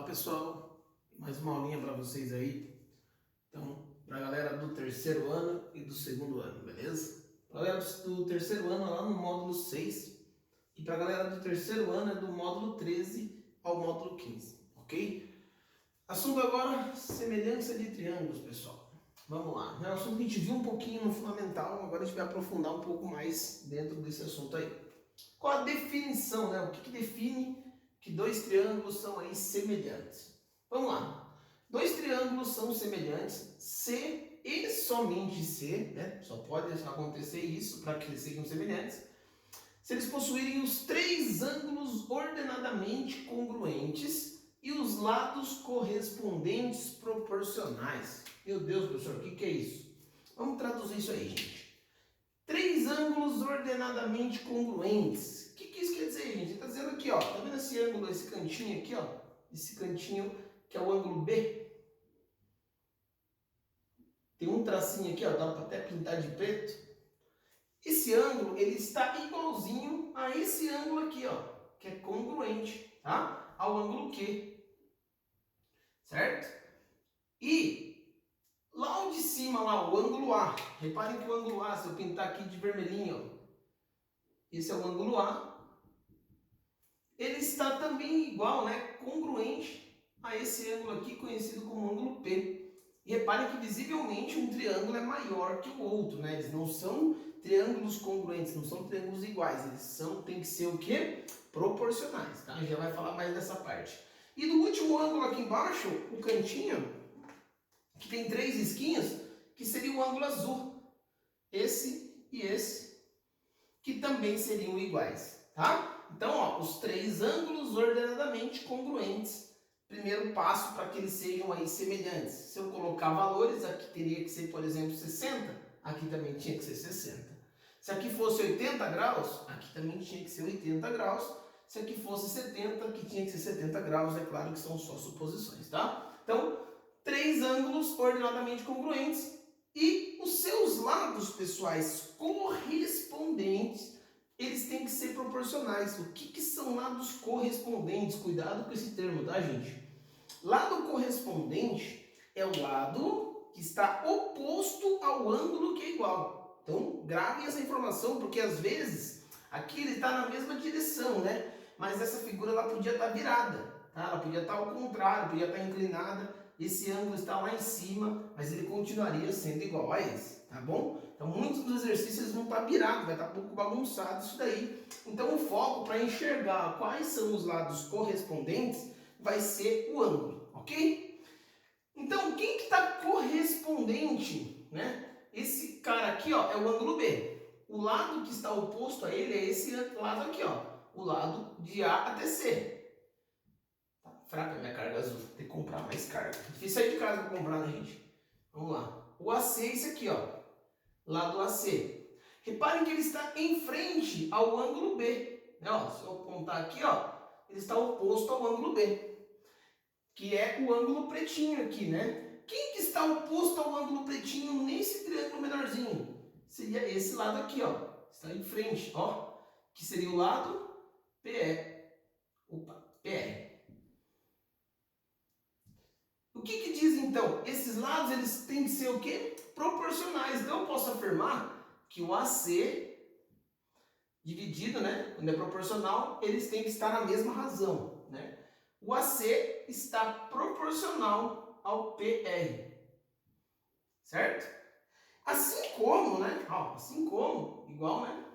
Olá pessoal, mais uma aulinha para vocês aí. Então, para a galera do terceiro ano e do segundo ano, beleza? Para a galera do terceiro ano é lá no módulo 6 e para a galera do terceiro ano é do módulo 13 ao módulo 15, ok? Assunto agora, semelhança de triângulos, pessoal. Vamos lá, é um assunto que a gente viu um pouquinho no fundamental, agora a gente vai aprofundar um pouco mais dentro desse assunto aí. Qual a definição, né? O que define que dois triângulos são aí semelhantes? Vamos lá. Dois triângulos são semelhantes se e somente se, né? Só pode acontecer isso para que eles sejam semelhantes, se eles possuírem os três ângulos ordenadamente congruentes e os lados correspondentes proporcionais. Meu Deus, professor, o que é isso? Vamos traduzir isso aí, gente. Três ângulos ordenadamente congruentes. O que isso quer dizer, gente? Ele está dizendo aqui, ó. Tá vendo esse ângulo, esse cantinho aqui, ó? Esse cantinho que é o ângulo B. Tem um tracinho aqui, ó. Dá para até pintar de preto. Esse ângulo, ele está igualzinho a esse ângulo aqui, ó. Que é congruente, tá? Ao ângulo Q. Certo? E lá onde de cima, lá, o ângulo A. Reparem que o ângulo A, se eu pintar aqui de vermelhinho, ó. Esse é o ângulo A. Ele está também igual, né, congruente a esse ângulo aqui, conhecido como ângulo P. E reparem que visivelmente um triângulo é maior que o outro, né? Eles não são triângulos congruentes, não são triângulos iguais, eles tem que ser o quê? Proporcionais, tá? A gente já vai falar mais dessa parte. E do último ângulo aqui embaixo, o cantinho, que tem três esquinhas, que seria o ângulo azul. Esse e esse, que também seriam iguais, tá? Então, ó, os três ângulos ordenadamente congruentes. Primeiro passo para que eles sejam aí semelhantes. Se eu colocar valores, aqui teria que ser, por exemplo, 60, aqui também tinha que ser 60. Se aqui fosse 80 graus, aqui também tinha que ser 80 graus. Se aqui fosse 70, aqui tinha que ser 70 graus. É claro que são só suposições, tá? Então, três ângulos ordenadamente congruentes e os seus lados, pessoais, correspondentes, eles têm que ser proporcionais. O que são lados correspondentes? Cuidado com esse termo, tá, gente? Lado correspondente é o lado que está oposto ao ângulo que é igual. Então, gravem essa informação, porque às vezes aqui ele está na mesma direção, né? Mas essa figura ela podia estar virada, tá? Ela podia estar ao contrário, podia estar inclinada. Esse ângulo está lá em cima, mas ele continuaria sendo igual a esse, tá bom? Então, muitos dos exercícios vão estar virados, vai estar um pouco bagunçado isso daí. Então, o foco para enxergar quais são os lados correspondentes vai ser o ângulo, ok? Então, quem que está correspondente, né? Esse cara aqui, ó, é o ângulo B. O lado que está oposto a ele é esse lado aqui, ó. O lado de A até C. Tá fraca a minha carga azul, vou ter que comprar mais carga. Difícil sair de casa para comprar, né, gente? Vamos lá. O AC é esse aqui, ó. Lado AC. Reparem que ele está em frente ao ângulo B. Né, ó, se eu apontar aqui, ó, ele está oposto ao ângulo B, que é o ângulo pretinho aqui, né? Quem que está oposto ao ângulo pretinho nesse triângulo menorzinho? Seria esse lado aqui, ó. Está em frente, ó. Que seria o lado PE. Opa, PR. O que diz então? Esses lados eles têm que ser o quê? Proporcionais. Então eu posso afirmar que o AC dividido, né, quando é proporcional, eles têm que estar na mesma razão, né? O AC está proporcional ao PR. Certo? Assim como, né? Ó, assim como, igual, né?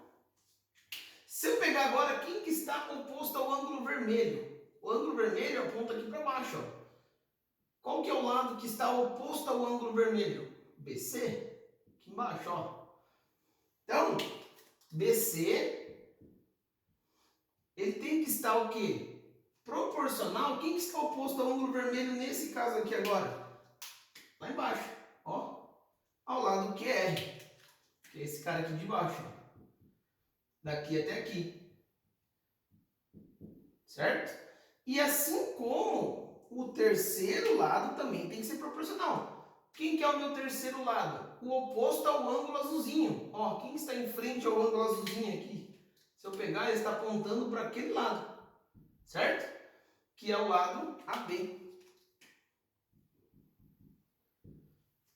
Se eu pegar agora quem que está oposto ao ângulo vermelho, o ângulo vermelho aponta aqui para baixo, ó. Qual que é o lado que está oposto ao ângulo vermelho? BC, aqui embaixo, ó. Então, BC, ele tem que estar o quê? Proporcional. Quem que está oposto ao ângulo vermelho nesse caso aqui agora? Lá embaixo, ó. Ao lado QR, que é esse cara aqui de baixo, ó. Daqui até aqui. Certo? E assim como o terceiro lado também tem que ser proporcional. Quem que é o meu terceiro lado? O oposto ao ângulo azulzinho. Ó, quem está em frente ao ângulo azulzinho aqui? Se eu pegar, ele está apontando para aquele lado. Certo? que é o lado AB.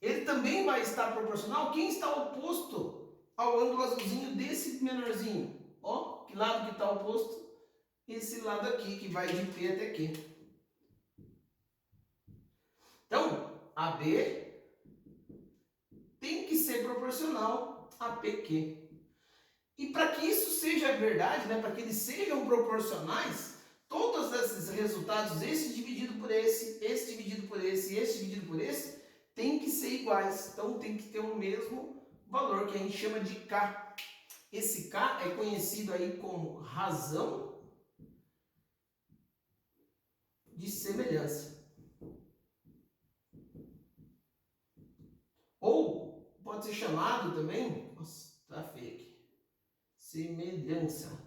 Ele também vai estar proporcional. Quem está oposto ao ângulo azulzinho desse menorzinho? Ó, que lado que está oposto? Esse lado aqui, que vai de P até Q. Então, AB tem que ser proporcional a PQ. E para que isso seja verdade, né, para que eles sejam proporcionais, todos esses resultados, esse dividido por esse dividido por esse, esse dividido por esse, tem que ser iguais. Então tem que ter o mesmo valor, que a gente chama de K. Esse K é conhecido aí como razão de semelhança. Ou pode ser chamado também, nossa, tá feio aqui, semelhança.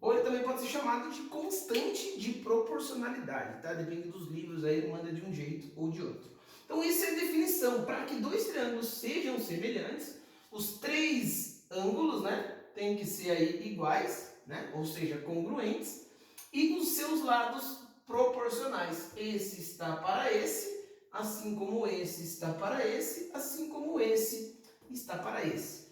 Ou ele também pode ser chamado de constante de proporcionalidade, tá? Depende dos livros aí, manda de um jeito ou de outro. Então essa é a definição. Para que dois triângulos sejam semelhantes, os três ângulos, né, tem que ser aí iguais, né, ou seja, congruentes, e os seus lados proporcionais. Esse está para esse, assim como esse está para esse, assim como esse está para esse.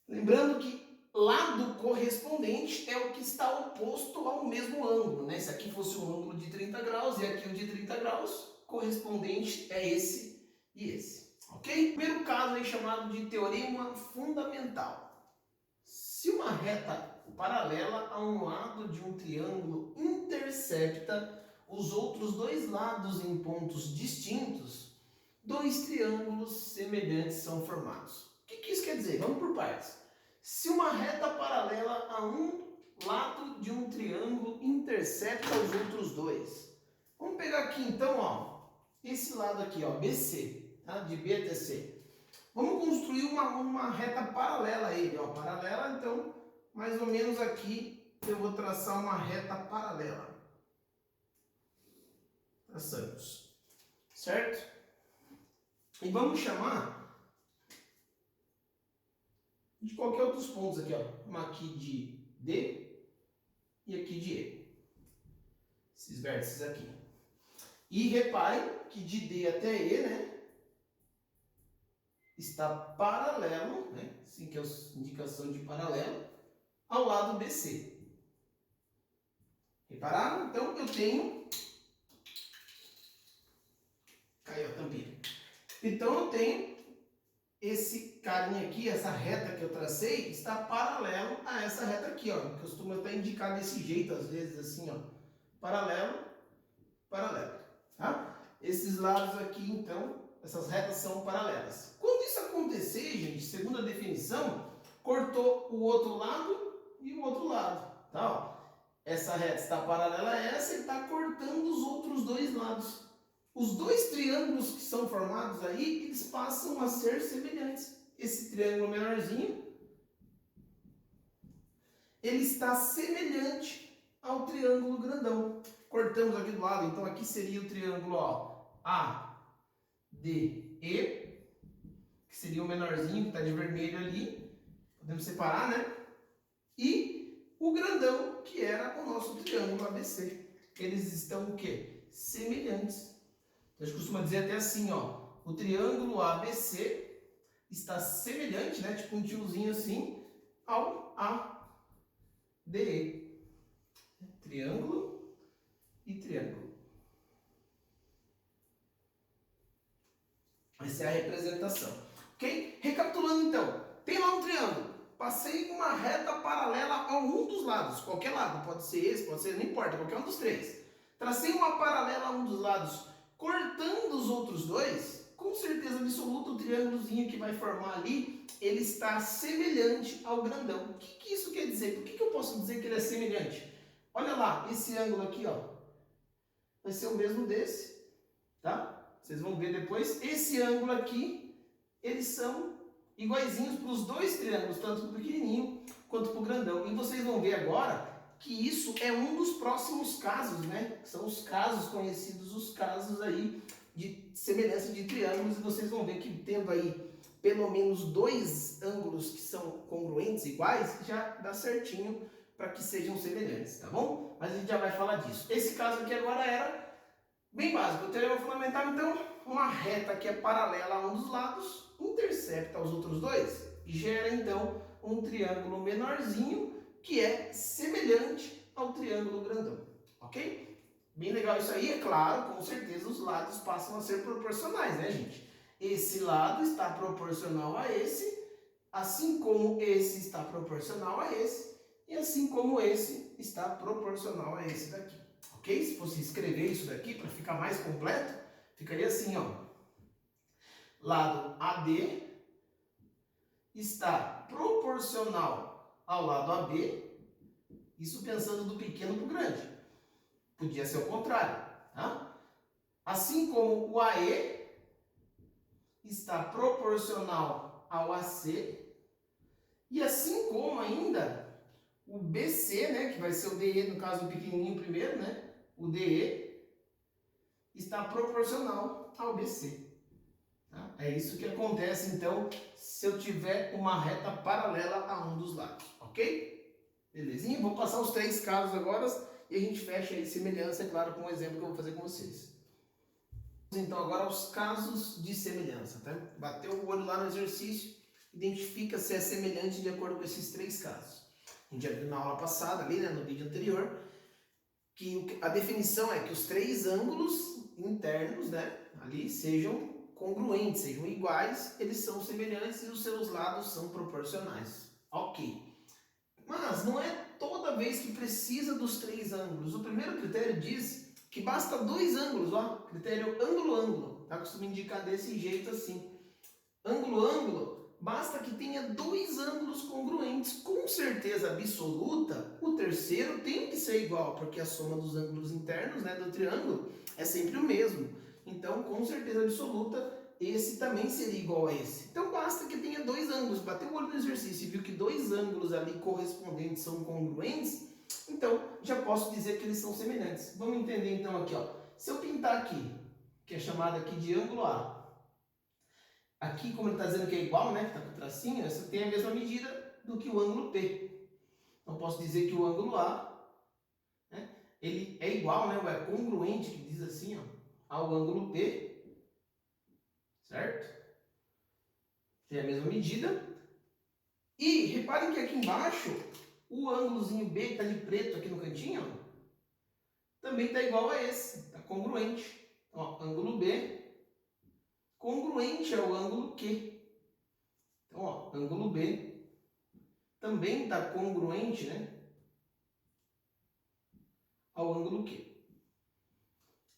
Lembrando que lado correspondente é o que está oposto ao mesmo ângulo, né? Se aqui fosse um ângulo de 30 graus e aqui o de 30 graus, correspondente é esse e esse, ok? Primeiro caso aí chamado de teorema fundamental. Se uma reta paralela a um lado de um triângulo intercepta os outros dois lados em pontos distintos, dois triângulos semelhantes são formados. O que isso quer dizer? Vamos por partes. Se uma reta paralela a um lado de um triângulo intercepta os outros dois. Vamos pegar aqui então, ó, esse lado aqui, ó, BC, tá? De B até C. Vamos construir uma reta paralela a ele, ó, paralela, então, mais ou menos aqui eu vou traçar uma reta paralela. Traçamos, certo? E vamos chamar de qualquer outros pontos aqui, ó. Uma aqui de D e aqui de E. Esses vértices aqui. E repare que de D até E, né, está paralelo, né, assim que é a indicação de paralelo, ao lado BC. Repararam? Então eu tenho... Caiu a tampinha. Então eu tenho esse carinha aqui, essa reta que eu tracei, está paralelo a essa reta aqui, ó. Costuma até indicar desse jeito, às vezes, assim, ó. Paralelo, paralelo, tá? Esses lados aqui, então, essas retas são paralelas. Quando isso acontecer, gente, segundo a definição, cortou o outro lado e o outro lado, tá? Ó, essa reta está paralela a essa e está cortando os outros dois lados. Os dois triângulos que são formados aí, eles passam a ser semelhantes. Esse triângulo menorzinho, ele está semelhante ao triângulo grandão. Cortamos aqui do lado, então aqui seria o triângulo, ó, ADE, que seria o menorzinho, que está de vermelho ali. Podemos separar, né? E o grandão, que era o nosso triângulo ABC. Eles estão o quê? Semelhantes. A gente costuma dizer até assim, ó, o triângulo ABC está semelhante, né, tipo um tiozinho assim, ao ADE. Triângulo e triângulo. Essa é a representação, ok? Recapitulando então, tem lá um triângulo, passei uma reta paralela a um dos lados, qualquer lado, pode ser esse, pode ser, não importa, qualquer um dos três. Tracei uma paralela a um dos lados, cortando os outros dois, com certeza absoluta o triângulozinho que vai formar ali, ele está semelhante ao grandão. O que isso quer dizer? Por que eu posso dizer que ele é semelhante? Olha lá, esse ângulo aqui, ó, vai ser o mesmo desse, tá? Vocês vão ver depois. Esse ângulo aqui, eles são iguaizinhos para os dois triângulos, tanto para o pequenininho quanto para o grandão. E vocês vão ver agora que isso é um dos próximos casos, né? São os casos conhecidos, os casos aí de semelhança de triângulos, e vocês vão ver que tendo aí pelo menos dois ângulos que são congruentes, iguais, já dá certinho para para que sejam semelhantes, tá bom? Mas a gente já vai falar disso. Esse caso aqui agora era bem básico. O teorema fundamental, então, uma reta que é paralela a um dos lados, intercepta os outros dois e gera, então, um triângulo menorzinho que é semelhante ao triângulo grandão, ok? Bem legal isso aí, é claro, com certeza os lados passam a ser proporcionais, né, gente? Esse lado está proporcional a esse, assim como esse está proporcional a esse, e assim como esse está proporcional a esse daqui, ok? Se fosse escrever isso daqui para ficar mais completo, ficaria assim, ó. Lado AD está proporcional ao lado AB, isso pensando do pequeno para o grande. Podia ser o contrário, tá? Assim como o AE está proporcional ao AC, e assim como ainda o BC, né, que vai ser o DE, no caso o pequenininho primeiro, né, o DE, está proporcional ao BC. Tá? É isso que acontece, então, se eu tiver uma reta paralela a um dos lados, ok? Belezinha? Vou passar os 3 casos agora e a gente fecha aí semelhança, é claro, com o exemplo que eu vou fazer com vocês. Então, agora os casos de semelhança, tá? Bateu o olho lá no exercício, identifica se é semelhante de acordo com esses 3 casos. A gente já viu na aula passada, ali, né, no vídeo anterior, que a definição é que os 3 ângulos internos, né, ali sejam congruentes, sejam iguais, eles são semelhantes e os seus lados são proporcionais. Ok. Mas não é toda vez que precisa dos 3 ângulos. O primeiro critério diz que basta 2 ângulos, ó, critério ângulo-ângulo, tá? Costuma indicar desse jeito assim. Ângulo-ângulo, basta que tenha 2 ângulos congruentes. Com certeza absoluta, o terceiro tem que ser igual, porque a soma dos ângulos internos, né, do triângulo é sempre o mesmo. Então, com certeza absoluta, esse também seria igual a esse. Então, basta que tenha 2 ângulos. Bateu o olho no exercício e viu que 2 ângulos ali correspondentes são congruentes, então, já posso dizer que eles são semelhantes. Vamos entender então aqui, ó. Se eu pintar aqui, que é chamado aqui de ângulo A, aqui, como ele está dizendo que é igual, né, que está com o tracinho, essa tem a mesma medida do que o ângulo P. Então, posso dizer que o ângulo A, né, ele é igual, né, ou é congruente, que diz assim, ó, ao ângulo P, certo? Tem a mesma medida. E reparem que aqui embaixo, o ângulozinho B, que está de preto aqui no cantinho, ó, também está igual a esse, está congruente. Então, ó, ângulo B congruente ao ângulo Q. Então, ó, ângulo B também está congruente, né, ao ângulo Q.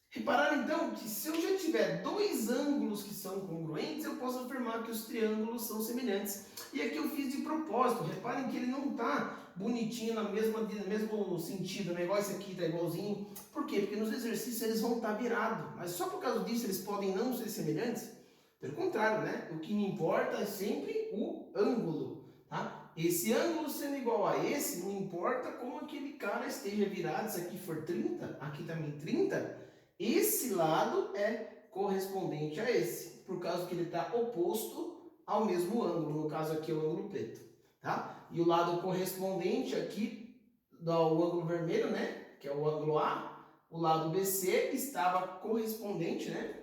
Repararam então que se eu já tiver 2 ângulos que são congruentes, eu posso afirmar que os triângulos são semelhantes. E aqui eu fiz de propósito. Reparem que ele não está bonitinho no mesmo sentido, né? Igual esse aqui está igualzinho. Por quê? Porque nos exercícios eles vão estar virados. Mas só por causa disso eles podem não ser semelhantes? Pelo contrário, né? O que me importa é sempre o ângulo, tá? Esse ângulo sendo igual a esse, não importa como aquele cara esteja virado. Se aqui for 30, aqui também 30... esse lado é correspondente a esse, por causa que ele está oposto ao mesmo ângulo, no caso aqui é o ângulo preto, tá? E o lado correspondente aqui ao ângulo vermelho, né, que é o ângulo A, o lado BC estava correspondente, né,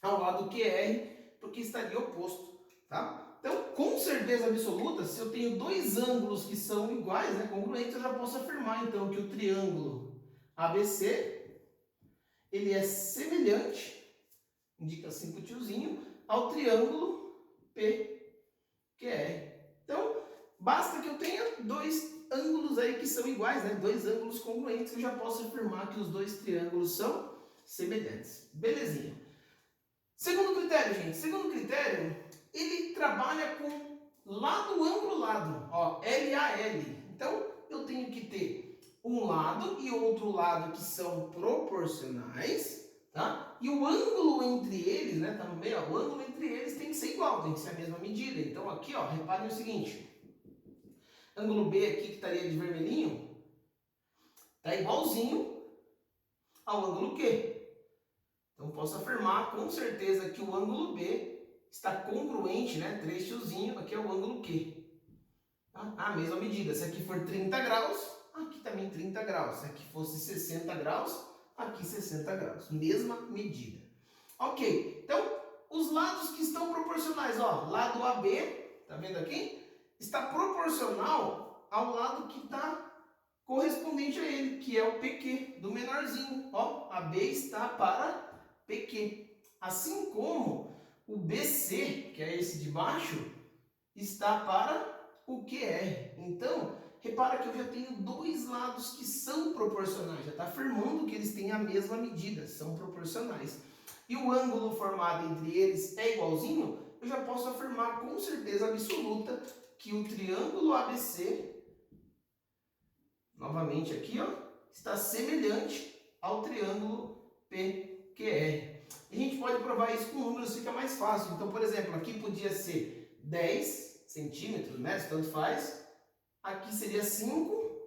ao lado QR, porque estaria oposto, tá? Então, com certeza absoluta, se eu tenho 2 ângulos que são iguais, né, congruentes, eu já posso afirmar então que o triângulo ABC ele é semelhante, indica assim para o tiozinho, ao triângulo PQR. Então, basta que eu tenha 2 ângulos aí que são iguais, né? 2 ângulos congruentes, eu já posso afirmar que os 2 triângulos são semelhantes. Belezinha. Segundo critério, gente. Segundo critério, ele trabalha com lado, ângulo, lado. Ó, LAL. Então, eu tenho que ter um lado e outro lado que são proporcionais, tá? E o ângulo entre eles, né, tá no meio, ó, o ângulo entre eles tem que ser igual, tem que ser a mesma medida. Então aqui, ó, reparem o seguinte, ângulo B aqui que estaria de vermelhinho, tá igualzinho ao ângulo Q. Então posso afirmar com certeza que o ângulo B está congruente, né, 3 tiozinho, aqui é o ângulo Q. Tá? A mesma medida, se aqui for 30 graus, aqui também 30 graus. Se aqui fosse 60 graus, aqui 60 graus. Mesma medida. Ok, então os lados que estão proporcionais, ó, lado AB, tá vendo aqui? Está proporcional ao lado que está correspondente a ele, que é o PQ, do menorzinho. Ó, AB está para PQ. Assim como o BC, que é esse de baixo, está para o QR. Então, repara que eu já tenho dois lados que são proporcionais. Já está afirmando que eles têm a mesma medida, são proporcionais. E o ângulo formado entre eles é igualzinho, eu já posso afirmar com certeza absoluta que o triângulo ABC, novamente aqui, ó, está semelhante ao triângulo PQR. A gente pode provar isso com números, fica mais fácil. Então, por exemplo, aqui podia ser 10 centímetros, né? Tanto faz. Aqui seria 5.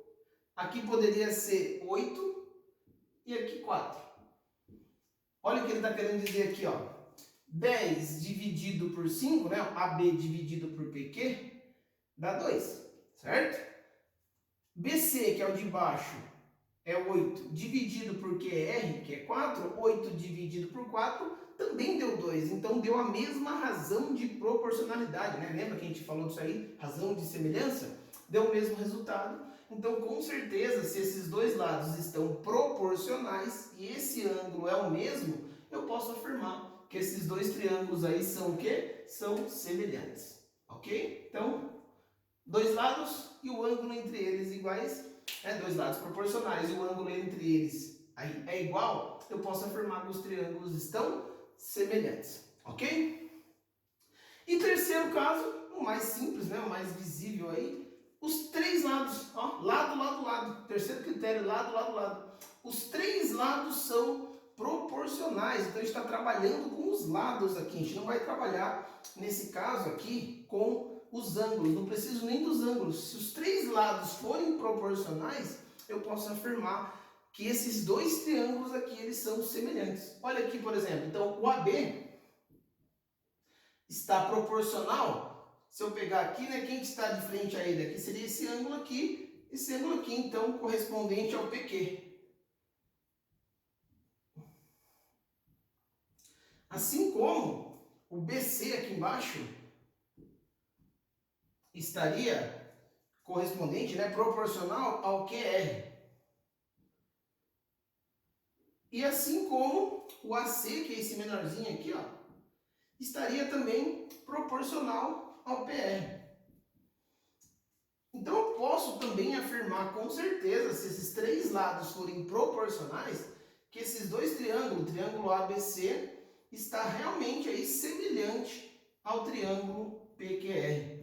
Aqui poderia ser 8. E aqui 4. Olha o que ele está querendo dizer aqui, ó. 10 dividido por 5, né? AB dividido por PQ, dá 2, certo? BC, que é o de baixo, é 8 dividido por QR, que é 4. 8 dividido por 4 também deu 2. Então, deu a mesma razão de proporcionalidade, né? Lembra que a gente falou disso aí? Razão de semelhança? Deu o mesmo resultado. Então, com certeza, se esses dois lados estão proporcionais e esse ângulo é o mesmo, eu posso afirmar que esses dois triângulos aí são o quê? São semelhantes. Ok? Então, dois lados e o ângulo entre eles iguais, dois lados proporcionais e o ângulo entre eles aí é igual, eu posso afirmar que os triângulos estão semelhantes, ok? E terceiro caso, o mais simples, né, o mais visível aí, os três lados, ó, lado, lado, lado, terceiro critério, lado, lado, lado. Os três lados são proporcionais, então a gente está trabalhando com os lados aqui, a gente não vai trabalhar, nesse caso aqui, com os ângulos, não preciso nem dos ângulos. Se os três lados forem proporcionais, eu posso afirmar que esses dois triângulos aqui, eles são semelhantes. Olha aqui, por exemplo, então o AB está proporcional. Se eu pegar aqui, né, quem está de frente a ele aqui seria esse ângulo aqui, então, correspondente ao PQ. Assim como o BC aqui embaixo estaria correspondente, né, proporcional ao QR. E assim como o AC, que é esse menorzinho aqui, ó, estaria também proporcional ao PR. Então eu posso também afirmar com certeza, se esses três lados forem proporcionais, que esses dois triângulos, o triângulo ABC, está realmente aí semelhante ao triângulo PQR.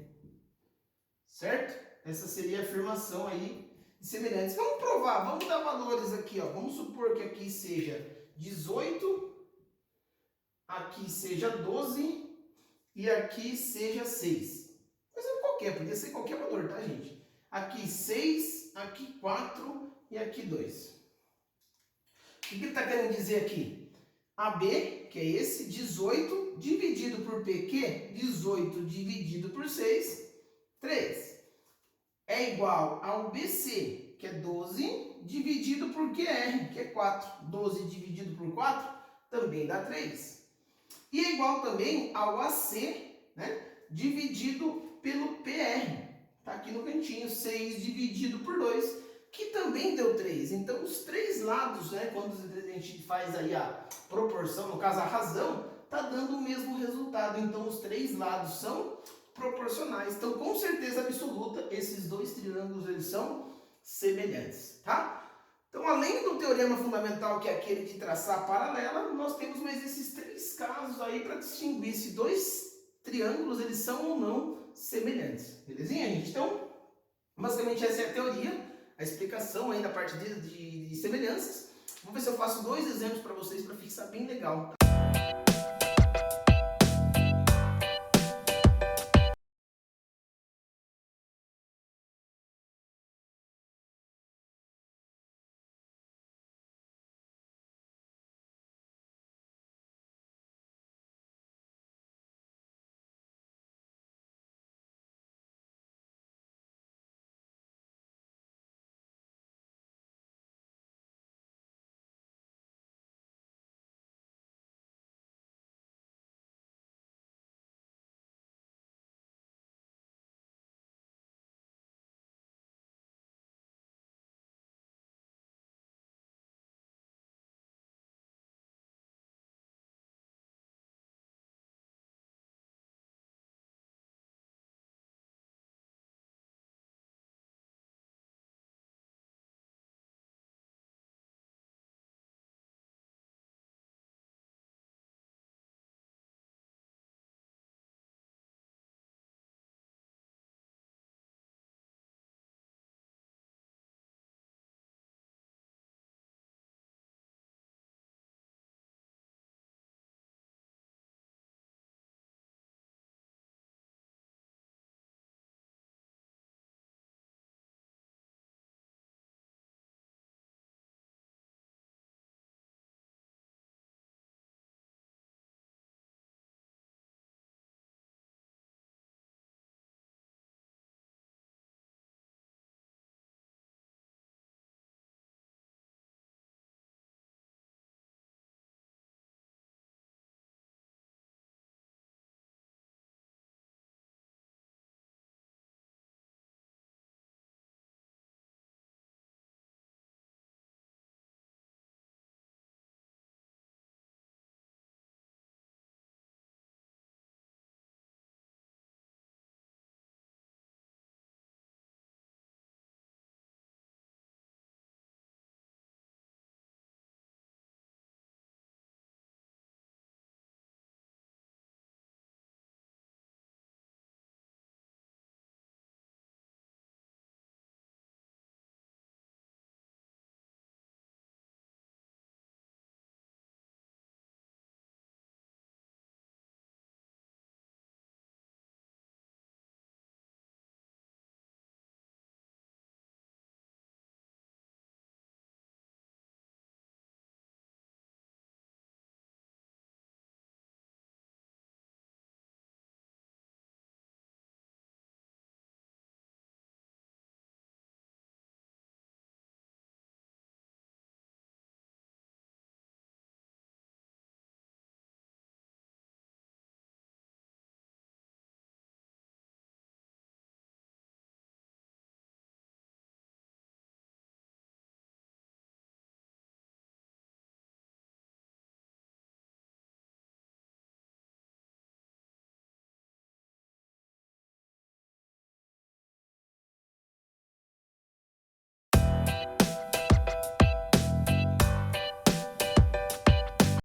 Certo? Essa seria a afirmação aí de semelhantes. Vamos provar, vamos dar valores aqui, ó. Vamos supor que aqui seja 18, aqui seja 12 e aqui seja 6. Coisa qualquer, podia ser qualquer valor, tá, gente? Aqui 6, aqui 4 e aqui 2. O que ele está querendo dizer aqui? AB, que é esse, 18 dividido por PQ, 18 dividido por 6, 3. É igual ao BC, que é 12, dividido por QR, que é 4. 12 dividido por 4 também dá 3. E é igual também ao AC, né, dividido pelo PR. Está aqui no cantinho, 6 dividido por 2, que também deu 3. Então, os três lados, né, quando a gente faz aí a proporção, no caso a razão, está dando o mesmo resultado. Então, os três lados são proporcionais. Então, com certeza absoluta, esses dois triângulos eles são semelhantes, tá? Então, além do teorema fundamental, que é aquele de traçar paralela, nós temos mais esses três casos aí para distinguir se dois triângulos eles são ou não semelhantes. Belezinha, gente? Então, basicamente essa é a teoria, a explicação aí da parte de semelhanças. Vou ver se eu faço dois exemplos para vocês para fixar bem legal.